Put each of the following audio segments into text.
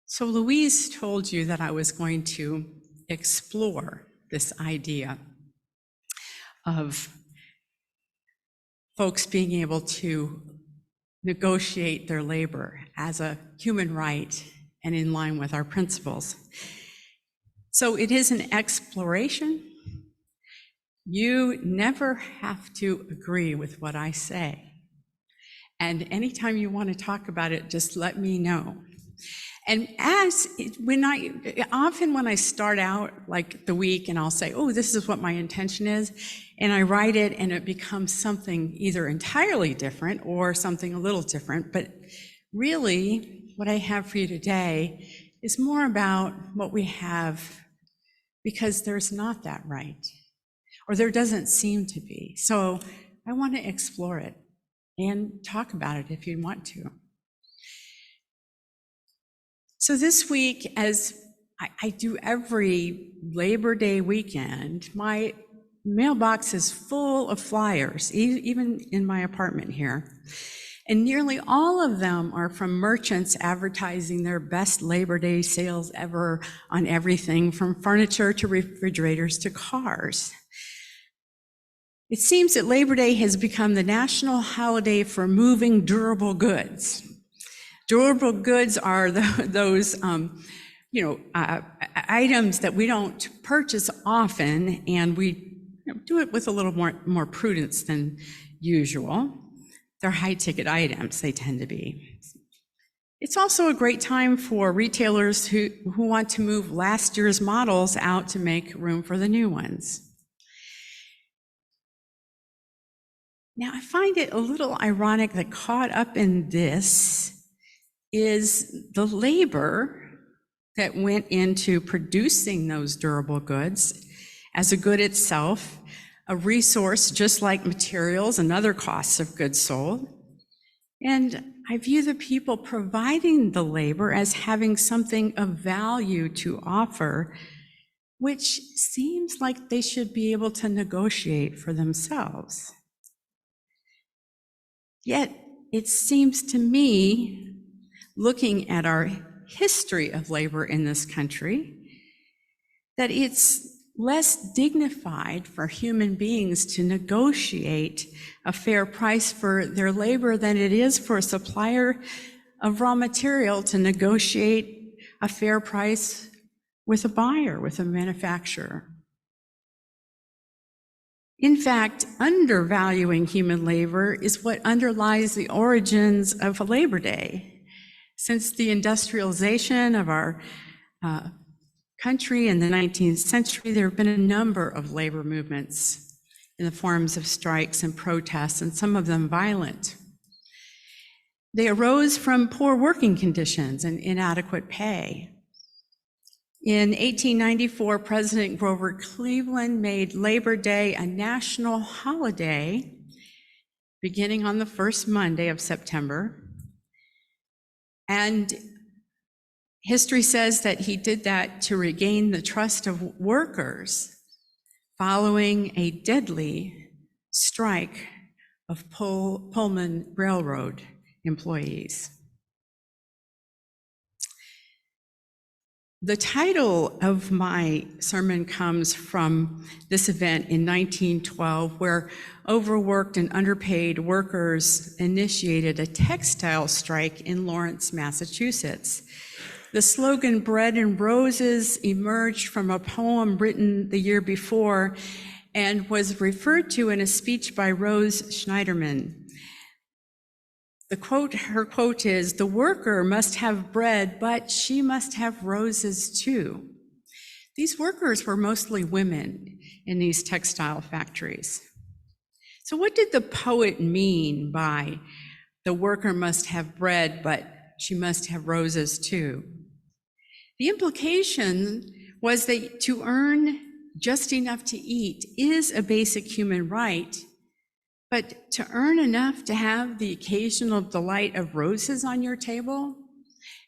So Louise told you that I was going to explore this idea of folks being able to negotiate their labor as a human right and in line with our principles. So it is an exploration. You never have to agree with what I say. And anytime you want to talk about it, just let me know. And when I start out like the week and I'll say, oh, this is what my intention is, and I write it and it becomes something either entirely different or something a little different. But really, what I have for you today is more about what we have, because there's not that right, or there doesn't seem to be. So I want to explore it and talk about it if you want to. So this week, as I do every Labor Day weekend, my mailbox is full of flyers, even in my apartment here. And nearly all of them are from merchants advertising their best Labor Day sales ever on everything from furniture to refrigerators to cars. It seems that Labor Day has become the national holiday for moving durable goods. Durable goods are those items that we don't purchase often, and we do it with a little more prudence than usual. They're high-ticket items, they tend to be. It's also a great time for retailers who want to move last year's models out to make room for the new ones. Now, I find it a little ironic that caught up in this is the labor that went into producing those durable goods as a good itself, a resource just like materials and other costs of goods sold. And I view the people providing the labor as having something of value to offer, which seems like they should be able to negotiate for themselves. Yet it seems to me, looking at our history of labor in this country, that it's less dignified for human beings to negotiate a fair price for their labor than it is for a supplier of raw material to negotiate a fair price with a buyer, with a manufacturer. In fact, undervaluing human labor is what underlies the origins of Labor Day. Since the industrialization of our country in the 19th century, there have been a number of labor movements in the forms of strikes and protests, and some of them violent. They arose from poor working conditions and inadequate pay. In 1894, President Grover Cleveland made Labor Day a national holiday beginning on the first Monday of September. And history says that he did that to regain the trust of workers following a deadly strike of Pullman Railroad employees. The title of my sermon comes from this event in 1912, where overworked and underpaid workers initiated a textile strike in Lawrence, Massachusetts. The slogan "Bread and Roses" emerged from a poem written the year before and was referred to in a speech by Rose Schneiderman. Her quote is, "The worker must have bread, but she must have roses too." These workers were mostly women in these textile factories. So what did the poet mean by "the worker must have bread, but she must have roses too"? The implication was that to earn just enough to eat is a basic human right, but to earn enough to have the occasional delight of roses on your table,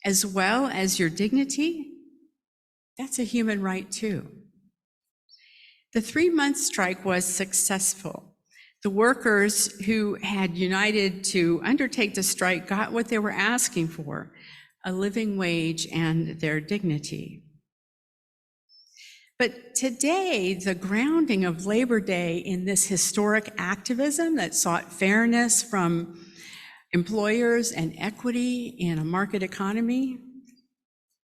as well as your dignity, that's a human right too. The 3-month strike was successful. The workers who had united to undertake the strike got what they were asking for, a living wage and their dignity. But today, the grounding of Labor Day in this historic activism that sought fairness from employers and equity in a market economy,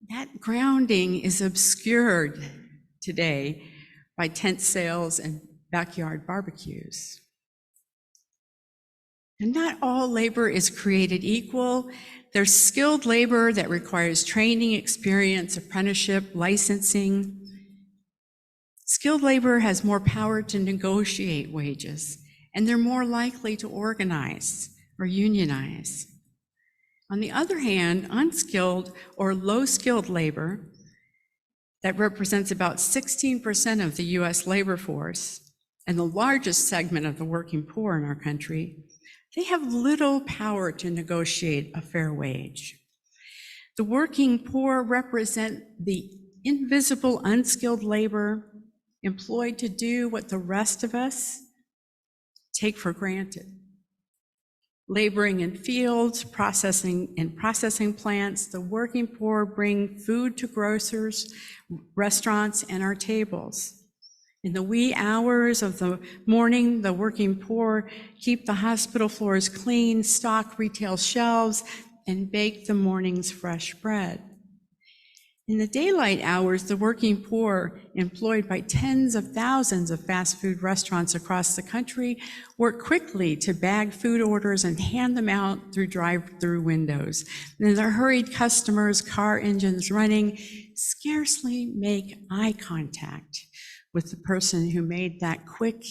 that grounding is obscured today by tent sales and backyard barbecues. And not all labor is created equal. There's skilled labor that requires training, experience, apprenticeship, licensing. Skilled labor has more power to negotiate wages, and they're more likely to organize or unionize. On the other hand, unskilled or low-skilled labor that represents about 16% of the US labor force and the largest segment of the working poor in our country, they have little power to negotiate a fair wage. The working poor represent the invisible, unskilled labor employed to do what the rest of us take for granted. Laboring in fields, processing plants, the working poor bring food to grocers, restaurants, and our tables. In the wee hours of the morning, the working poor keep the hospital floors clean, stock retail shelves, and bake the morning's fresh bread. In the daylight hours, the working poor, employed by tens of thousands of fast food restaurants across the country, work quickly to bag food orders and hand them out through drive-through windows. And their hurried customers, car engines running, scarcely make eye contact with the person who made that quick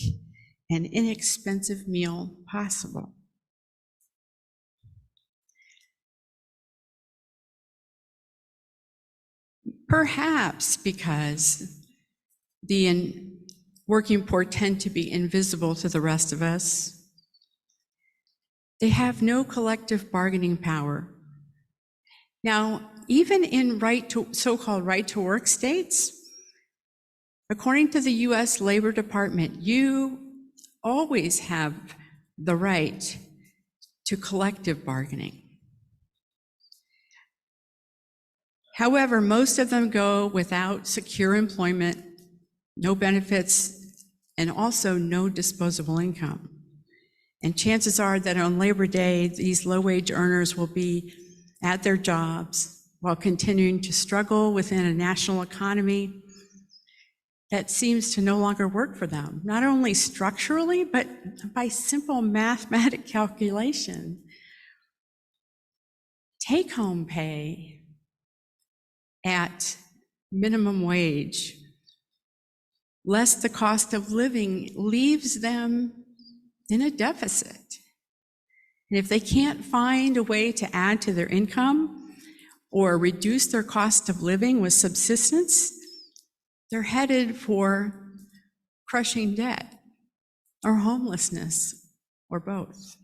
and inexpensive meal possible. Perhaps because the working poor tend to be invisible to the rest of us, they have no collective bargaining power. Now, even in so-called right-to-work states, according to the US Labor Department, you always have the right to collective bargaining. However, most of them go without secure employment, no benefits, and also no disposable income. And chances are that on Labor Day, these low-wage earners will be at their jobs while continuing to struggle within a national economy that seems to no longer work for them, not only structurally, but by simple mathematical calculation. Take-home pay at minimum wage, less the cost of living, leaves them in a deficit. And if they can't find a way to add to their income or reduce their cost of living with subsistence, they're headed for crushing debt or homelessness or both.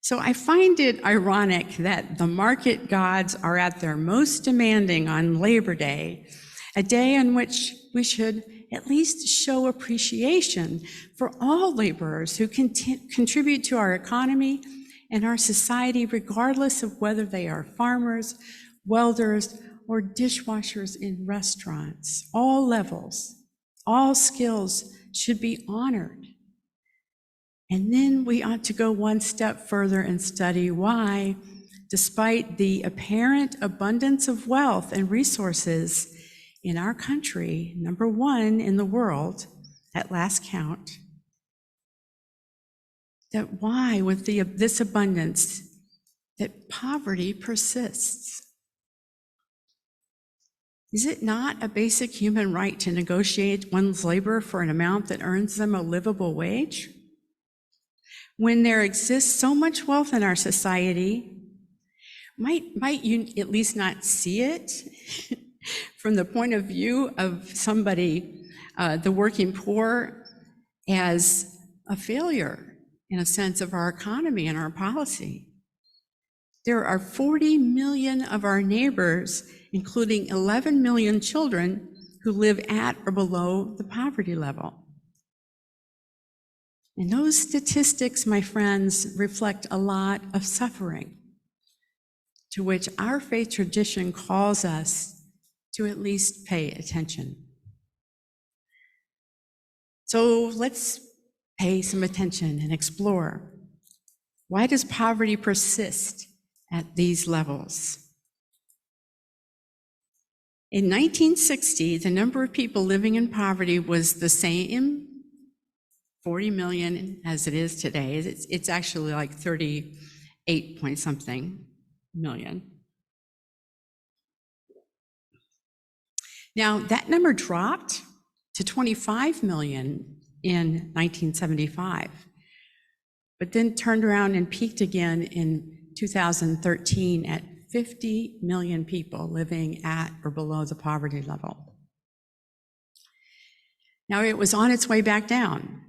So I find it ironic that the market gods are at their most demanding on Labor Day, a day on which we should at least show appreciation for all laborers who contribute to our economy and our society, regardless of whether they are farmers, welders, or dishwashers in restaurants. All levels, all skills should be honored. And then we ought to go one step further and study why, despite the apparent abundance of wealth and resources in our country, number one in the world at last count, that why with this abundance, that poverty persists. Is it not a basic human right to negotiate one's labor for an amount that earns them a livable wage? When there exists so much wealth in our society, might you at least not see it from the point of view of somebody, the working poor, as a failure in a sense of our economy and our policy? There are 40 million of our neighbors, including 11 million children, who live at or below the poverty level. And those statistics, my friends, reflect a lot of suffering. to which our faith tradition calls us to at least pay attention. So let's pay some attention and explore. Why does poverty persist at these levels? In 1960, the number of people living in poverty was the same, 40 million, as it is today. It's actually like 38 point something million. Now, that number dropped to 25 million in 1975, but then turned around and peaked again in 2013 at 50 million people living at or below the poverty level. Now, it was on its way back down.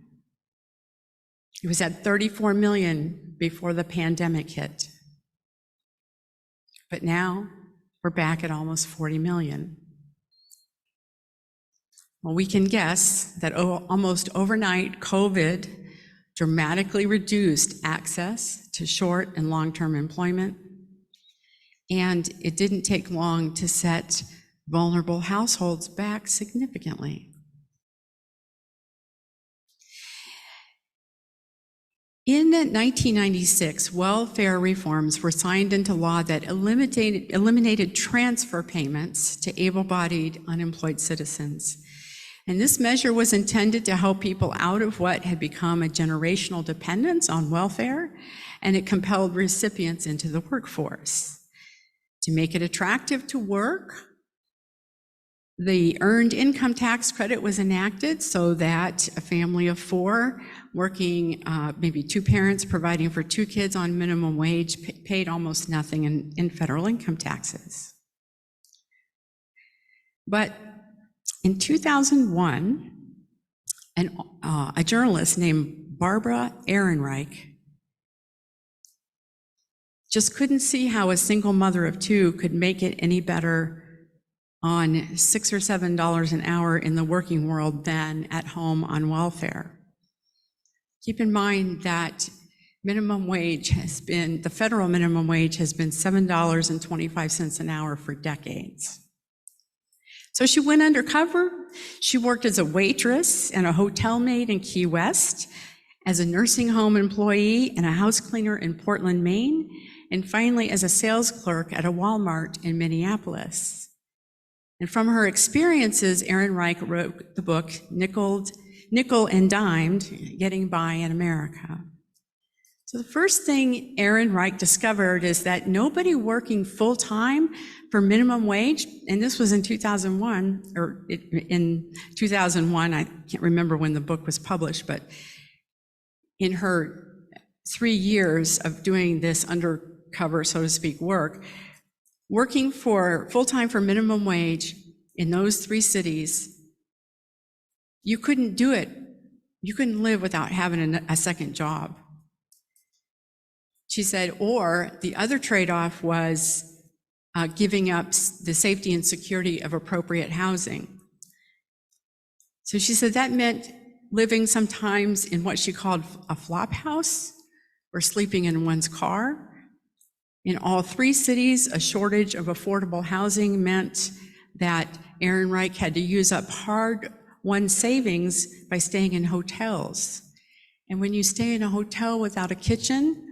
It was at 34 million before the pandemic hit. But now we're back at almost 40 million. Well, we can guess that almost overnight, COVID dramatically reduced access to short and long-term employment. And it didn't take long to set vulnerable households back significantly. In 1996, welfare reforms were signed into law that eliminated transfer payments to able-bodied unemployed citizens. And this measure was intended to help people out of what had become a generational dependence on welfare, and it compelled recipients into the workforce. To make it attractive to work, the earned income tax credit was enacted so that a family of four working, maybe two parents providing for two kids on minimum wage paid almost nothing in federal income taxes. But in 2001, a journalist named Barbara Ehrenreich just couldn't see how a single mother of two could make it any better on $6 or $7 an hour in the working world than at home on welfare. Keep in mind that the federal minimum wage has been $7.25 an hour for decades. So she went undercover. She worked as a waitress and a hotel maid in Key West, as a nursing home employee and a house cleaner in Portland, Maine, and finally as a sales clerk at a Walmart in Minneapolis. And from her experiences, Ehrenreich wrote the book Nickel and Dimed, Getting By in America. So the first thing Ehrenreich discovered is that nobody working full-time for minimum wage, and this was in 2001, I can't remember when the book was published, but in her 3 years of doing this undercover, so to speak, work, working for full-time for minimum wage in those 3 cities, you couldn't do it. You couldn't live without having a second job. She said, or the other trade-off was giving up the safety and security of appropriate housing. So she said that meant living sometimes in what she called a flop house or sleeping in one's car. In all 3 cities, a shortage of affordable housing meant that Ehrenreich had to use up hard-won savings by staying in hotels. And when you stay in a hotel without a kitchen,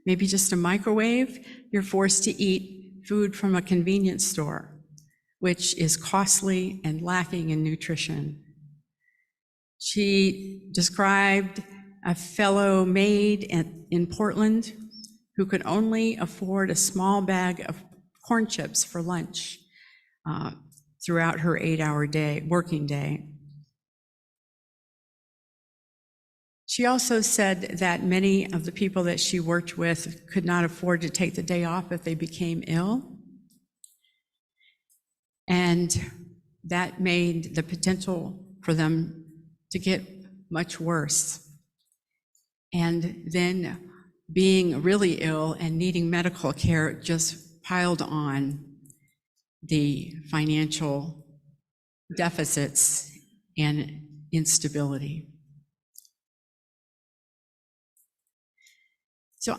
maybe just a microwave, you're forced to eat food from a convenience store, which is costly and lacking in nutrition. She described a fellow maid in Portland who could only afford a small bag of corn chips for lunch throughout her 8-hour working day. She also said that many of the people that she worked with could not afford to take the day off if they became ill. And that made the potential for them to get much worse. And then being really ill and needing medical care just piled on the financial deficits and instability. So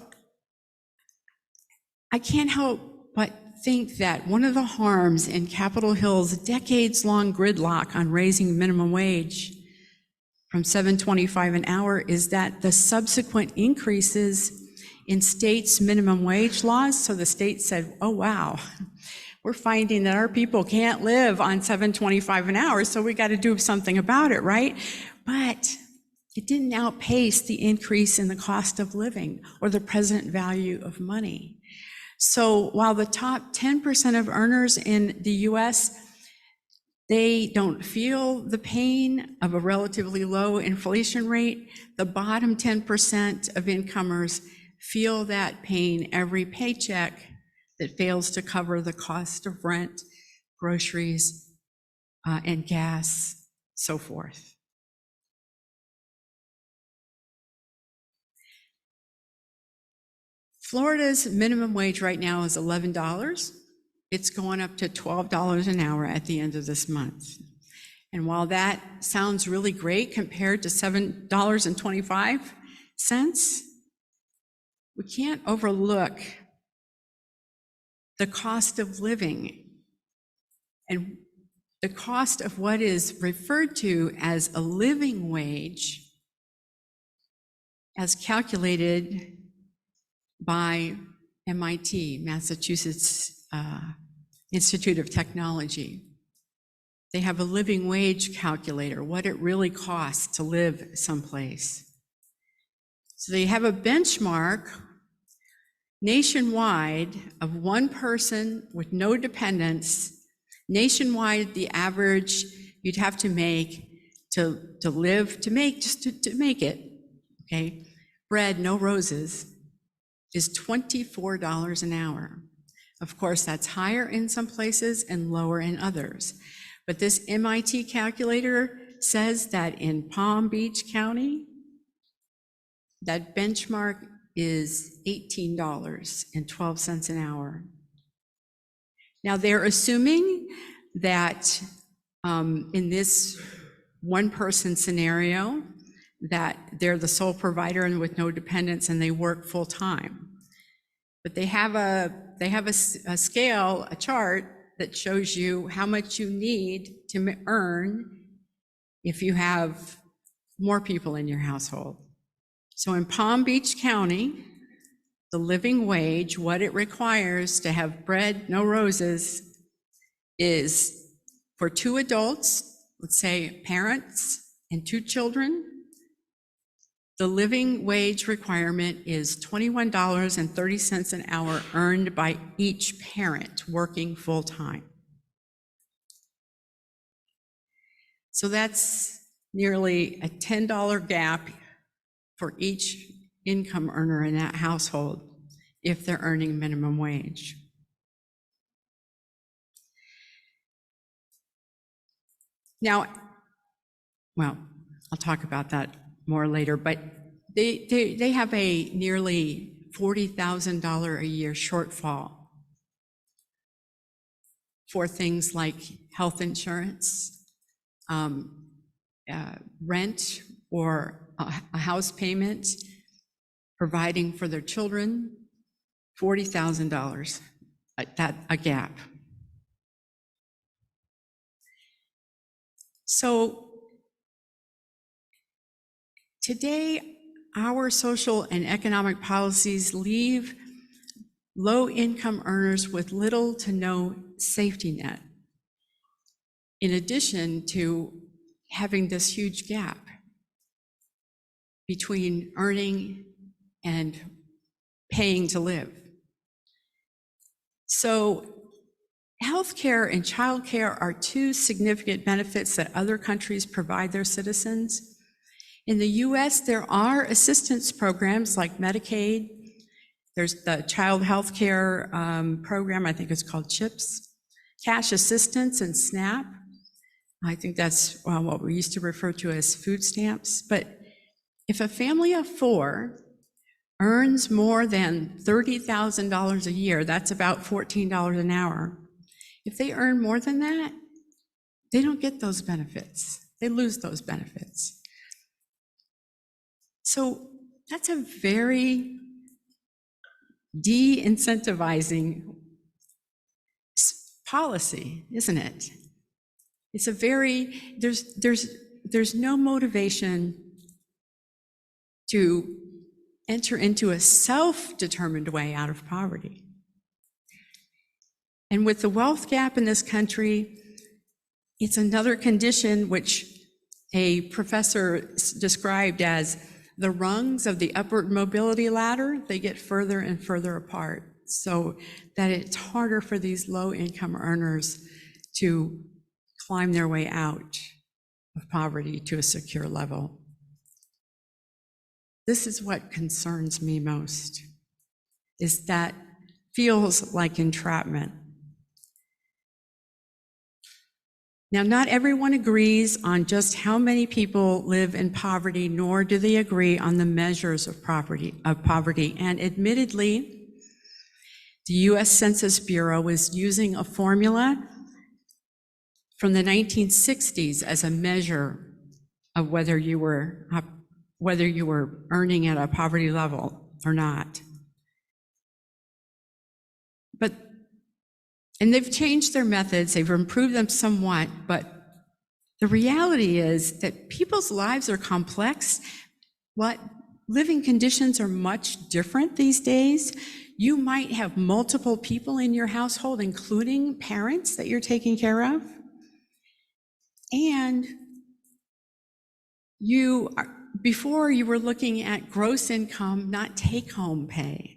I can't help but think that one of the harms in Capitol Hill's decades-long gridlock on raising minimum wage from $7.25 an hour is that the subsequent increases in states' minimum wage laws. So the state said, oh, wow, we're finding that our people can't live on $7.25 an hour, so we got to do something about it, right? But it didn't outpace the increase in the cost of living or the present value of money. So while the top 10% of earners in the US, they don't feel the pain of a relatively low inflation rate, the bottom 10% of incomers feel that pain every paycheck that fails to cover the cost of rent, groceries, and gas, so forth. Florida's minimum wage right now is $11. It's going up to $12 an hour at the end of this month. And while that sounds really great compared to $7.25, we can't overlook the cost of living and the cost of what is referred to as a living wage, as calculated by MIT, Massachusetts Institute of Technology. They have a living wage calculator, what it really costs to live someplace. So they have a benchmark nationwide of one person with no dependents. Nationwide, the average you'd have to make to make it, okay, bread, no roses, is $24 an hour. Of course, that's higher in some places and lower in others. But this MIT calculator says that in Palm Beach County, that benchmark is $18.12 an hour. Now they're assuming that in this one-person scenario, that they're the sole provider and with no dependents and they work full-time. But they have a scale, a chart that shows you how much you need to earn if you have more people in your household. So in Palm Beach County, the living wage, what it requires to have bread, no roses, is for 2 adults, let's say parents and 2 children, the living wage requirement is $21.30 an hour earned by each parent working full-time. So that's nearly a $10 gap for each income earner in that household if they're earning minimum wage. Now, well, I'll talk about that more later, but they have a nearly $40,000 a year shortfall for things like health insurance, rent or a house payment, providing for their children, $40,000, a gap. So today, our social and economic policies leave low-income earners with little to no safety net, in addition to having this huge gap between earning and paying to live. So healthcare and childcare are 2 significant benefits that other countries provide their citizens. In the US, there are assistance programs like Medicaid. There's the child health care program, I think it's called CHIPS, cash assistance and SNAP. I think that's what we used to refer to as food stamps. But if a family of 4 earns more than $30,000 a year, that's about $14 an hour. If they earn more than that, they don't get those benefits. They lose those benefits. So that's a very de-incentivizing policy, isn't it? It's a very, there's no motivation to enter into a self-determined way out of poverty. And with the wealth gap in this country, it's another condition which a professor described as the rungs of the upward mobility ladder. They get further and further apart, so that it's harder for these low-income earners to climb their way out of poverty to a secure level. This is what concerns me most, is that feels like entrapment. Now, not everyone agrees on just how many people live in poverty, nor do they agree on the measures of poverty. And admittedly, the US Census Bureau is using a formula from the 1960s as a measure of whether you were earning at a poverty level or not. And they've changed their methods, they've improved them somewhat, but the reality is that people's lives are complex. Living conditions are much different these days. You might have multiple people in your household, including parents that you're taking care of. And before you were looking at gross income, not take-home pay.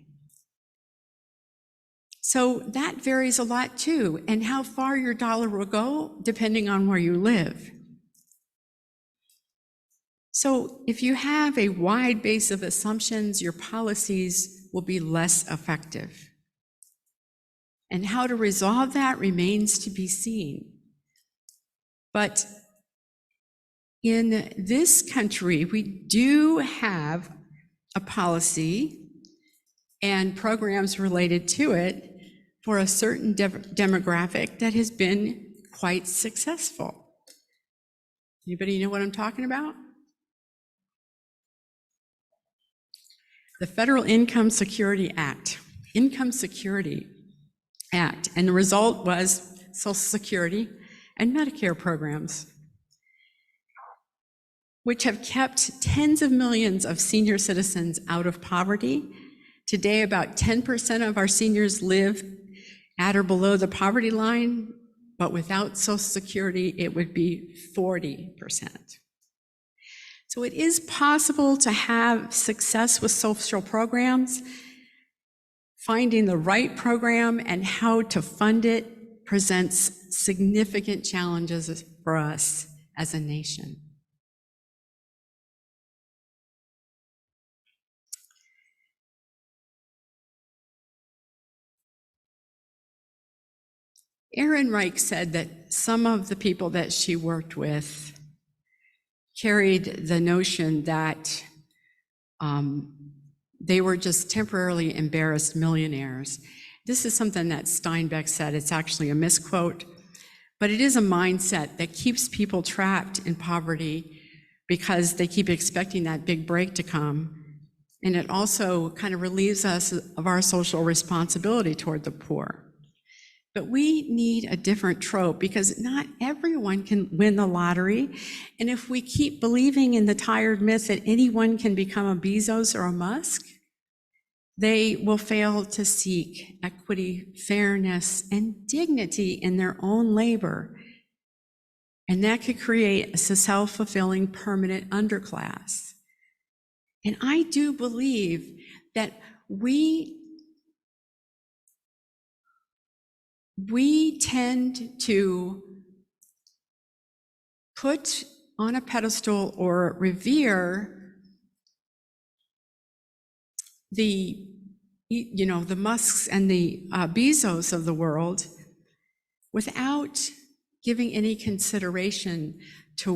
So that varies a lot too, and how far your dollar will go depending on where you live. So if you have a wide base of assumptions, your policies will be less effective. And how to resolve that remains to be seen. But in this country, we do have a policy and programs related to it for a certain demographic that has been quite successful. Anybody know what I'm talking about? The Federal Income Security Act. And the result was Social Security and Medicare programs, which have kept tens of millions of senior citizens out of poverty. Today, about 10% of our seniors live at or below the poverty line, but without Social Security, it would be 40%. So it is possible to have success with social programs. Finding the right program and how to fund it presents significant challenges for us as a nation. Erin Reich said that some of the people that she worked with carried the notion that they were just temporarily embarrassed millionaires. This is something that Steinbeck said. It's actually a misquote, but it is a mindset that keeps people trapped in poverty because they keep expecting that big break to come. And it also kind of relieves us of our social responsibility toward the poor. But we need a different trope because not everyone can win the lottery. And if we keep believing in the tired myth that anyone can become a Bezos or a Musk, they will fail to seek equity, fairness, and dignity in their own labor. And that could create a self-fulfilling permanent underclass. And I do believe that we tend to put on a pedestal or revere the Musks and the Bezos of the world without giving any consideration to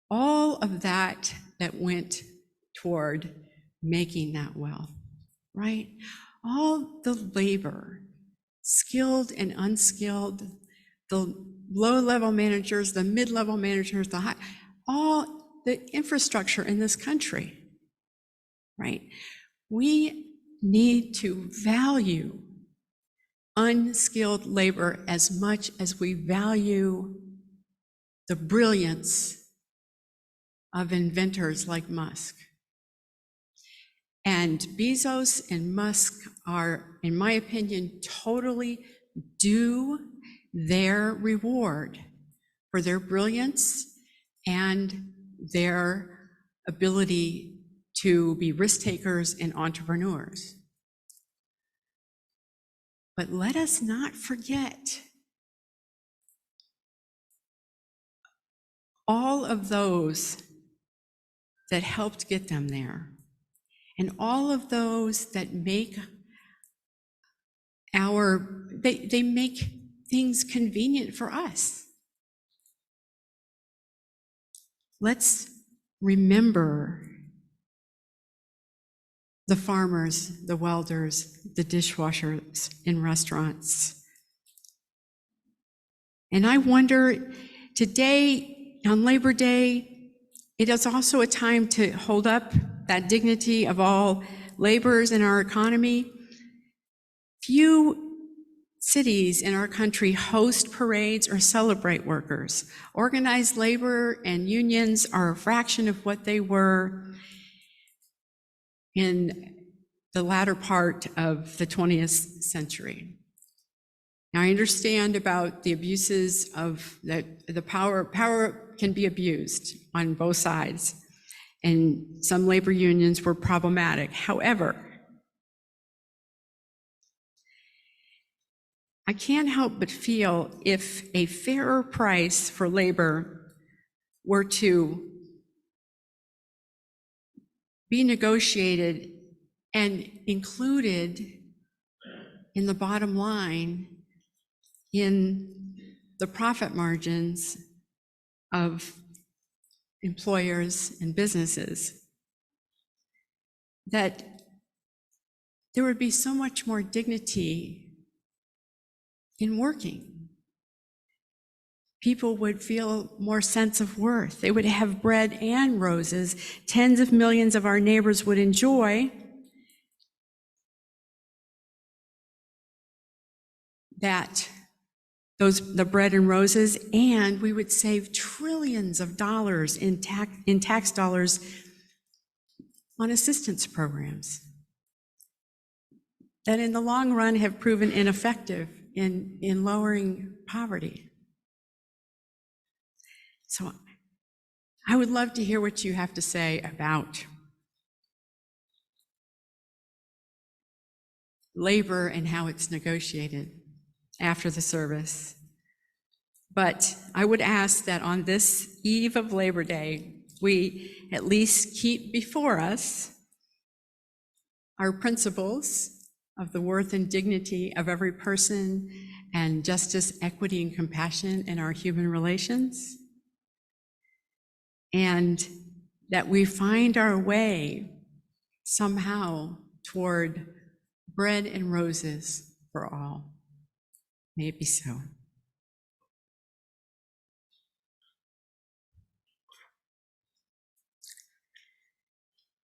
all of that went toward making that wealth, right? All the labor, skilled and unskilled, the low-level managers, the mid-level managers, all the infrastructure in this country, right? We need to value unskilled labor as much as we value the brilliance of inventors like Musk. And Bezos and Musk are, in my opinion, totally due their reward for their brilliance and their ability to be risk takers and entrepreneurs. But let us not forget all of those that helped get them there, and all of those that make they make things convenient for us. Let's remember the farmers, the welders, the dishwashers in restaurants. And I wonder, today, on Labor Day, it is also a time to hold up that dignity of all laborers in our economy. Few cities in our country host parades or celebrate workers. Organized labor and unions are a fraction of what they were in the latter part of the 20th century. Now, I understand about the abuses of the power. Power can be abused on both sides, and some labor unions were problematic. However, I can't help but feel if a fairer price for labor were to be negotiated and included in the bottom line in the profit margins of employers and businesses, that there would be so much more dignity in working. People would feel more sense of worth. They would have bread and roses. Tens of millions of our neighbors would enjoy the bread and roses, and we would save trillions of dollars in tax dollars on assistance programs that in the long run have proven ineffective in lowering poverty. So I would love to hear what you have to say about labor and how it's negotiated after the service. But I would ask that on this eve of Labor Day, we at least keep before us our principles of the worth and dignity of every person, and justice, equity, and compassion in our human relations, and that we find our way somehow toward bread and roses for all. May it be so.